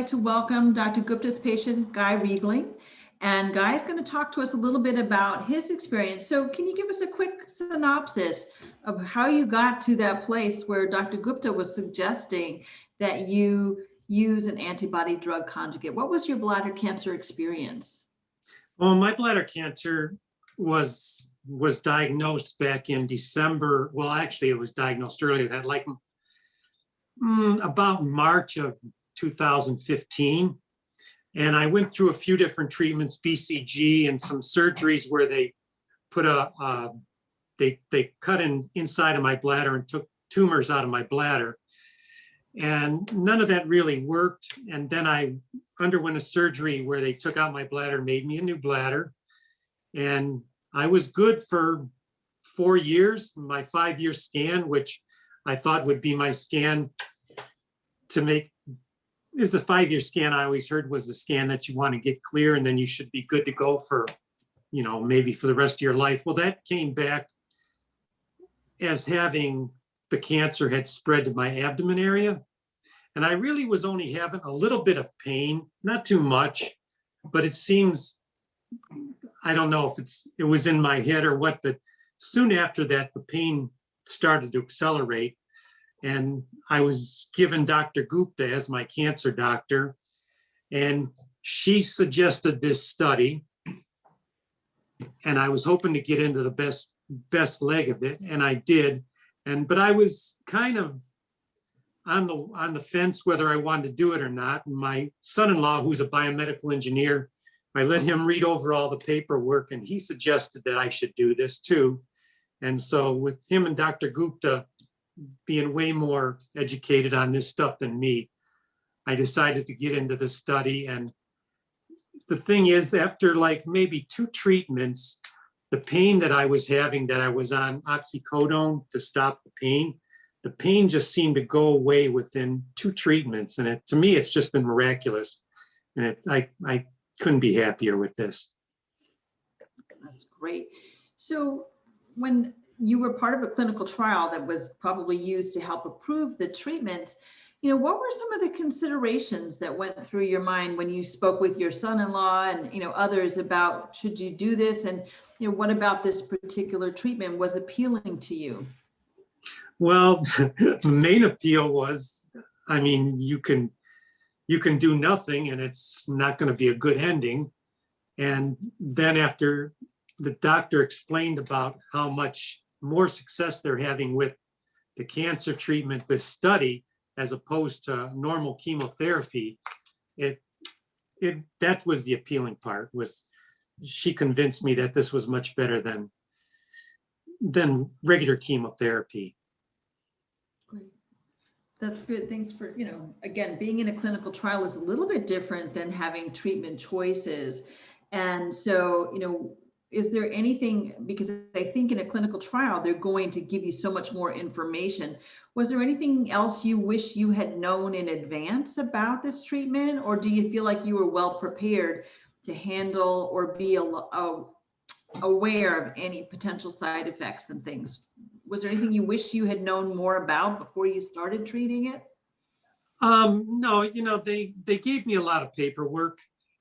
to welcome Dr. Gupta's patient, Guy Riegling. And Guy is going to talk to us a little bit about his experience. So can you give us a quick synopsis of how you got to that place where Dr. Gupta was suggesting that you use an antibody drug conjugate? What was your bladder cancer experience? Well, my bladder cancer was diagnosed back in December. Well, actually, it was diagnosed earlier than that, like about March of 2015. And I went through a few different treatments, BCG and some surgeries where they put they cut inside of my bladder and took tumors out of my bladder. And none of that really worked. And then I underwent a surgery where they took out my bladder, made me a new bladder. And I was good for 4 years. My 5-year scan, which I thought would be my scan to make, is the 5-year scan I always heard was the scan that you want to get clear and then you should be good to go for, maybe for the rest of your life. Well, that came back as having the cancer had spread to my abdomen area. And I really was only having a little bit of pain, not too much, but it seems, I don't know if it was in my head or what, but soon after that, the pain started to accelerate. And I was given Dr. Gupta as my cancer doctor, and she suggested this study. And I was hoping to get into the best leg of it, and I did. But I was kind of on the fence whether I wanted to do it or not. And my son-in-law, who's a biomedical engineer, I let him read over all the paperwork, and he suggested that I should do this too. And so with him and Dr. Gupta being way more educated on this stuff than me, I decided to get into the study. And the thing is, after like maybe 2 treatments, the pain that I was having, that I was on oxycodone to stop the pain just seemed to go away within 2 treatments. And to me, it's just been miraculous. And I couldn't be happier with this. That's great. So when you were part of a clinical trial that was probably used to help approve the treatment, what were some of the considerations that went through your mind when you spoke with your son-in-law and, others about, should you do this? And, what about this particular treatment was appealing to you? Well, the main appeal was, you can do nothing and it's not going to be a good ending. And then after the doctor explained about how much more success they're having with the cancer treatment, this study, as opposed to normal chemotherapy, that was the appealing part. Was she convinced me that this was much better than regular chemotherapy. Great. That's good. Thanks for, again, being in a clinical trial is a little bit different than having treatment choices. And so, is there anything, because I think in a clinical trial, they're going to give you so much more information. Was there anything else you wish you had known in advance about this treatment? Or do you feel like you were well prepared to handle or be aware of any potential side effects and things? Was there anything you wish you had known more about before you started treating it? No, they gave me a lot of paperwork,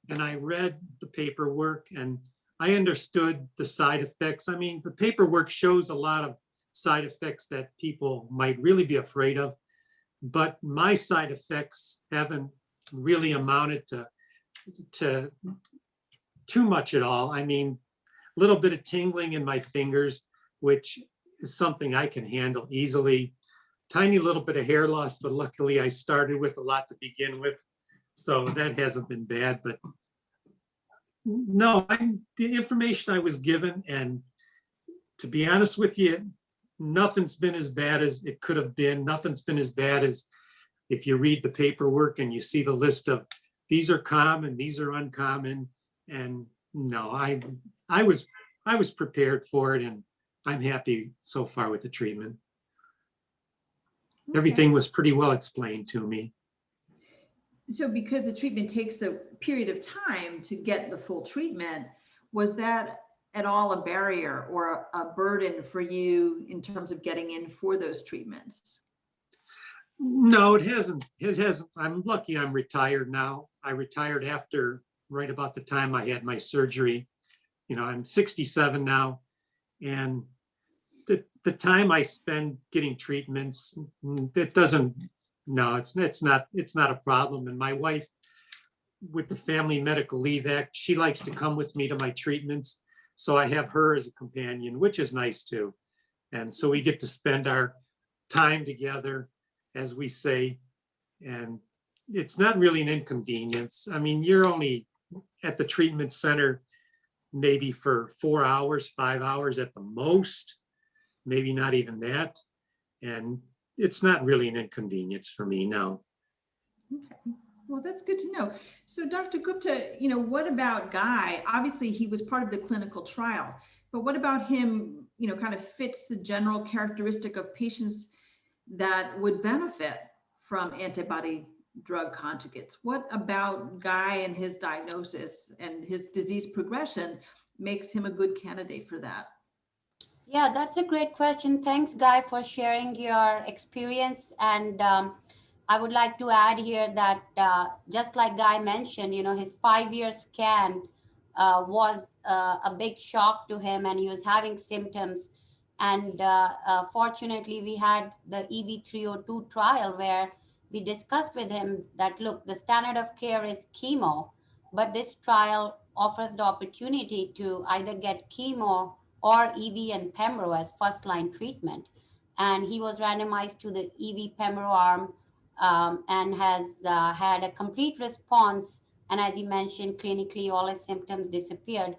and I read the paperwork and I understood the side effects. The paperwork shows a lot of side effects that people might really be afraid of, but my side effects haven't really amounted to too much at all. A little bit of tingling in my fingers, which is something I can handle easily. Tiny little bit of hair loss, but luckily I started with a lot to begin with, so that hasn't been bad. But no, the information I was given, and to be honest with you, nothing's been as bad as it could have been. Nothing's been as bad as if you read the paperwork and you see the list of these are common, these are uncommon. And no, I was prepared for it, and I'm happy so far with the treatment. Okay. Everything was pretty well explained to me. So because the treatment takes a period of time to get the full treatment, was that at all a barrier or a burden for you in terms of getting in for those treatments? No, it hasn't. It hasn't. I'm lucky I'm retired now. I retired after right about the time I had my surgery. I'm 67 now, and the time I spend getting treatments, it doesn't, no, it's not a problem. And my wife, with the Family Medical Leave Act, she likes to come with me to my treatments. So I have her as a companion, which is nice too. And so we get to spend our time together, as we say, and it's not really an inconvenience. I mean, you're only at the treatment center maybe for 4 hours, 5 hours at the most, maybe not even that. And it's not really an inconvenience for me, no. Okay. Well, that's good to know. So Dr. Gupta, what about Guy? Obviously, he was part of the clinical trial, but what about him, kind of fits the general characteristic of patients that would benefit from antibody drug conjugates? What about Guy and his diagnosis and his disease progression makes him a good candidate for that? Yeah, that's a great question. Thanks, Guy, for sharing your experience. And I would like to add here that just like Guy mentioned, his 5-year scan was a big shock to him, and he was having symptoms. And fortunately, we had the EV302 trial where we discussed with him that, look, the standard of care is chemo, but this trial offers the opportunity to either get chemo or EV and Pembro as first line treatment. And he was randomized to the EV Pembro arm, and has had a complete response. And as you mentioned, clinically, all his symptoms disappeared.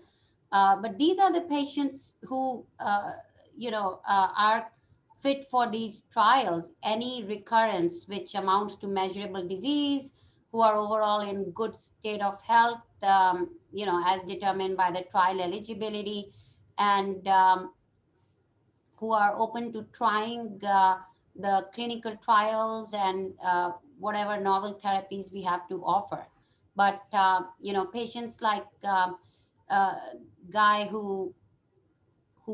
But these are the patients who, are fit for these trials. Any recurrence, which amounts to measurable disease, who are overall in good state of health, as determined by the trial eligibility, and who are open to trying the clinical trials and whatever novel therapies we have to offer. But patients like uh, Guy who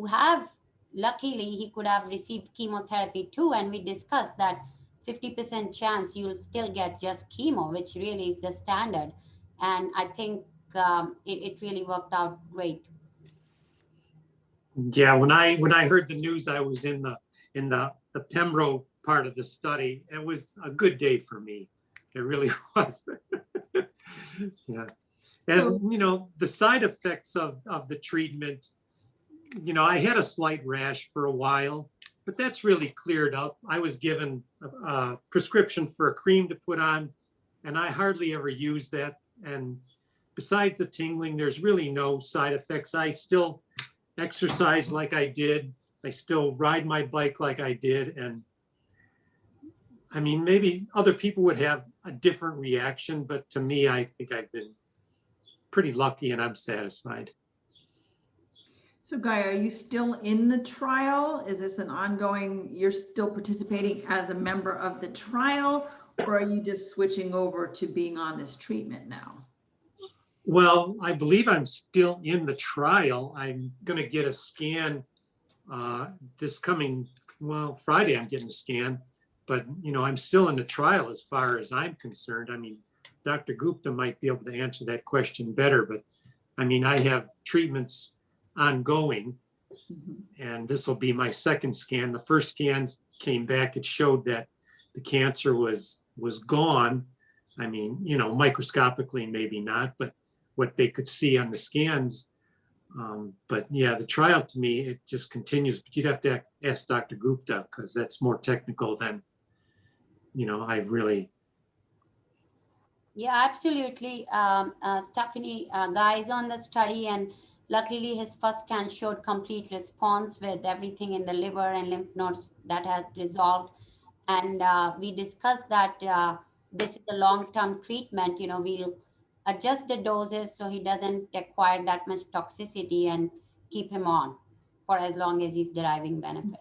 have, luckily he could have received chemotherapy too, and we discussed that 50% chance you'll still get just chemo, which really is the standard. And I think it really worked out great. Yeah, when I heard the news, I was in the Pembro part of the study. It was a good day for me. It really was. Yeah. So, And the side effects of the treatment, I had a slight rash for a while, but that's really cleared up. I was given a prescription for a cream to put on, and I hardly ever use that. And besides the tingling, there's really no side effects. I still exercise like I did. I still ride my bike like I did. And I mean, maybe other people would have a different reaction, but to me, I think I've been pretty lucky and I'm satisfied. so Guy, are you still in the trial? Is this an ongoing, you're still participating as a member of the trial, or are you just switching over to being on this treatment now? Well, I believe I'm still in the trial. I'm going to get a scan this coming, well, Friday. I'm getting a scan, but I'm still in the trial as far as I'm concerned. I mean, Dr. Gupta might be able to answer that question better, but I mean, I have treatments ongoing, and this will be my second scan. The first scans came back, it showed that the cancer was gone. I mean, microscopically, maybe not, but what they could see on the scans. But yeah, the trial to me, it just continues, but you'd have to ask Dr. Gupta because that's more technical than, I really. Yeah, absolutely. Stephanie, Guy is on the study, and luckily his first scan showed complete response with everything in the liver and lymph nodes that had resolved. And we discussed that this is a long-term treatment. We'll adjust the doses so he doesn't acquire that much toxicity and keep him on for as long as he's deriving benefit.